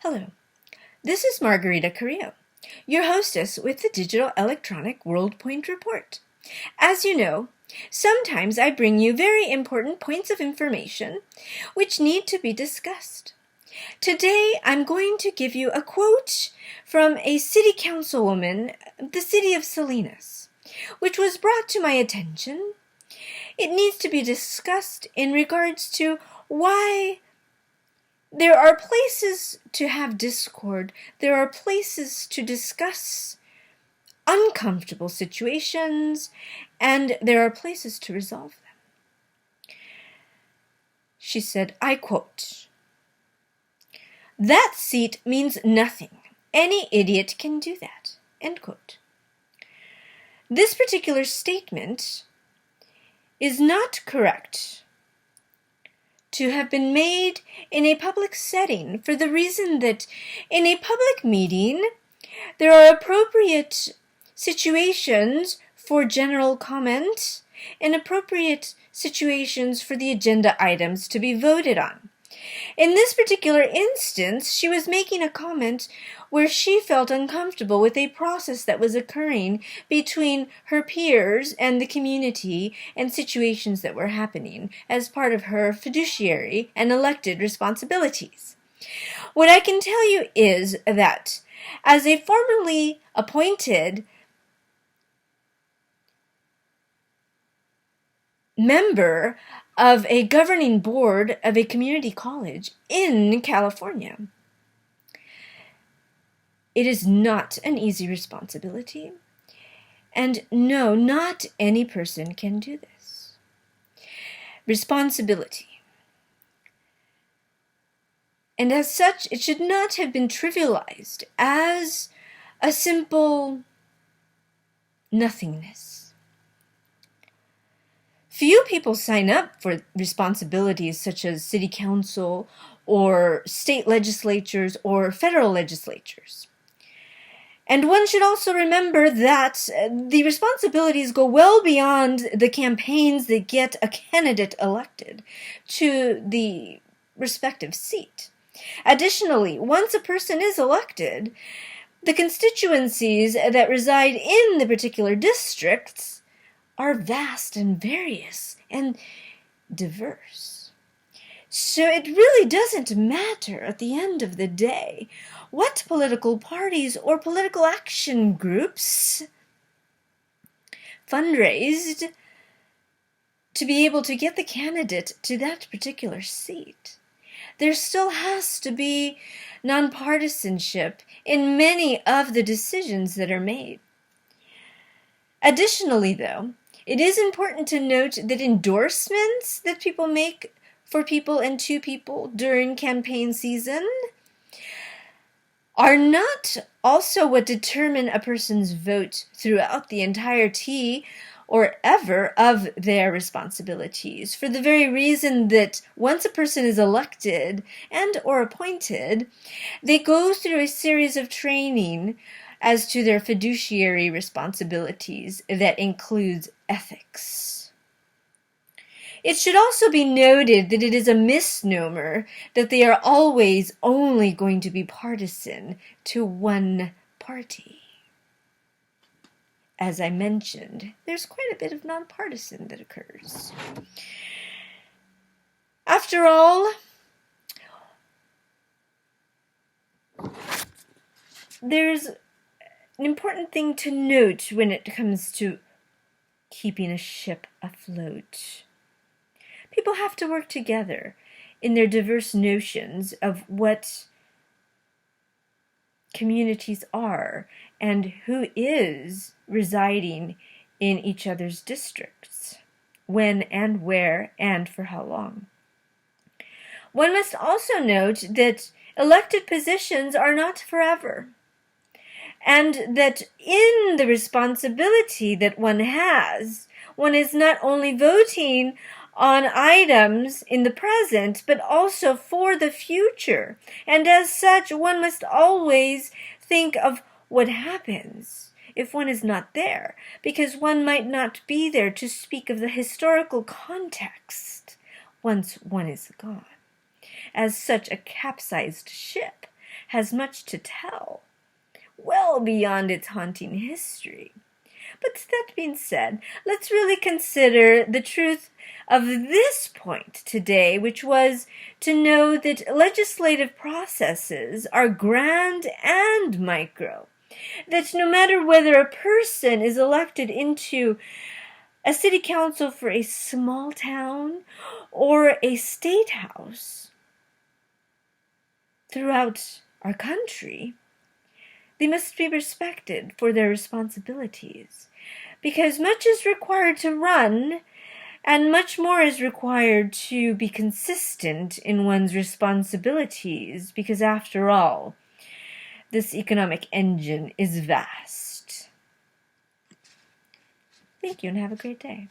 Hello, this is Margarita Carrillo, your hostess with the Digital Electronic World Point Report. As you know, sometimes I bring you very important points of information which need to be discussed. Today, I'm going to give you a quote from a city councilwoman of the city of Salinas, which was brought to my attention. It needs to be discussed in regards to why there are places to have discord. There are places to discuss uncomfortable situations, and there are places to resolve them. She said, I quote, "That seat means nothing. Any idiot can do that." End quote. This particular statement is not correct to have been made in a public setting for the reason that in a public meeting there are appropriate situations for general comment and appropriate situations for the agenda items to be voted on. In this particular instance, she was making a comment where she felt uncomfortable with a process that was occurring between her peers and the community and situations that were happening as part of her fiduciary and elected responsibilities. What I can tell you is that as a formerly appointed member of a governing board of a community college in California, it is not an easy responsibility. And no, not any person can do this. Responsibility. And as such, it should not have been trivialized as a simple nothingness. Few people sign up for responsibilities such as city council or state legislatures or federal legislatures. And one should also remember that the responsibilities go well beyond the campaigns that get a candidate elected to the respective seat. Additionally, once a person is elected, the constituencies that reside in the particular districts are vast and various and diverse. So it really doesn't matter at the end of the day what political parties or political action groups fundraised to be able to get the candidate to that particular seat. There still has to be nonpartisanship in many of the decisions that are made. Additionally, though, it is important to note that endorsements that people make for people and to people during campaign season are not also what determine a person's vote throughout the entirety or ever of their responsibilities, for the very reason that once a person is elected and or appointed, they go through a series of training as to their fiduciary responsibilities that includes ethics. It should also be noted that it is a misnomer that they are always only going to be partisan to one party. As I mentioned, there's quite a bit of nonpartisan that occurs. After all, there's an important thing to note when it comes to keeping a ship afloat. People have to work together in their diverse notions of what communities are and who is residing in each other's districts, when and where and for how long. One must also note that elected positions are not forever, and that in the responsibility that one has, one is not only voting on items in the present, but also for the future. And as such, one must always think of what happens if one is not there, because one might not be there to speak of the historical context once one is gone. As such, a capsized ship has much to tell, well beyond its haunting history. But that being said, let's really consider the truth of this point today, which was to know that legislative processes are grand and micro. That no matter whether a person is elected into a city council for a small town or a state house throughout our country, they must be respected for their responsibilities, because much is required to run, and much more is required to be consistent in one's responsibilities, because after all, this economic engine is vast. Thank you and have a great day.